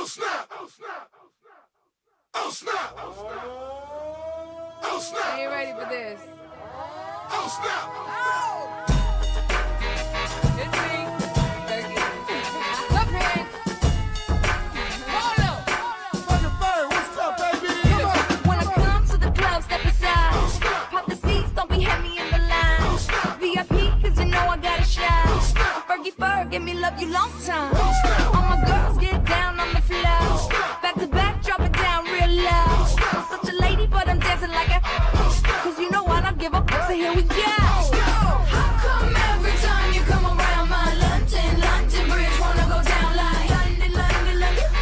Oh snap! Oh snap! Oh snap! Oh snap! I ain't ready for this. Oh snap! Oh! It's me. Look, man. Hold up. Fucking bird, what's up, baby? Come on! When I come to the club, step aside. Pop the seats, don't be heavy in the line. VIP, cause you know I got a shine. Fergie Ferg, give me love you long time. All my girls get down on the floor. Back to back, drop it down real low. I'm such a lady, but I'm dancing like a. Cause you know I don't give a fuck, so here we go. How come every time you come around my London Bridge wanna go down like London,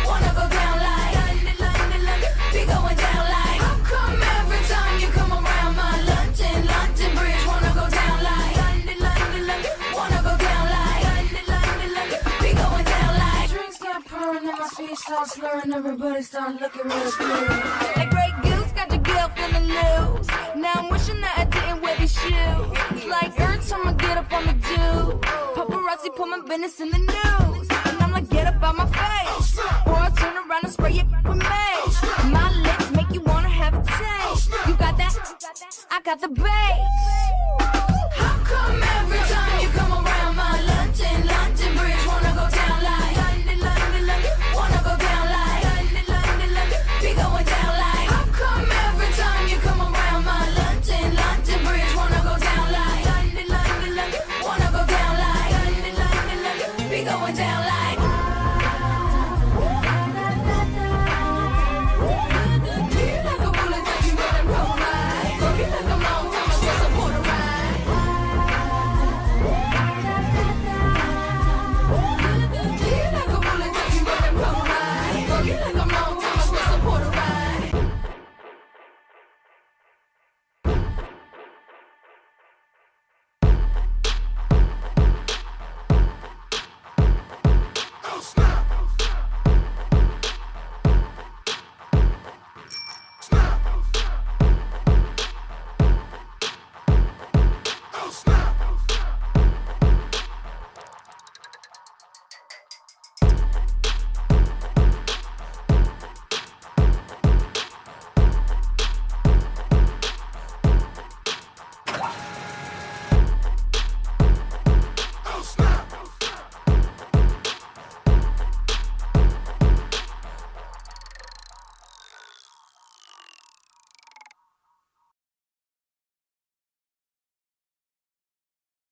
wanna go down like London, be going down like. How come every time you come around my London Bridge wanna go down like London, wanna go down like London, be going down like. Drinks start pouring and my feet start slurring, everybody start looking real good. That Grey Goose got your girl feeling loose. Now I'm wishing that I didn't wear these shoes. It's like every time I get up on the do, paparazzi put my business in the news. And I'm like, get up out my face, or I turn around and spray it with mace. My lips make you wanna have a taste. You got that? I got the bass.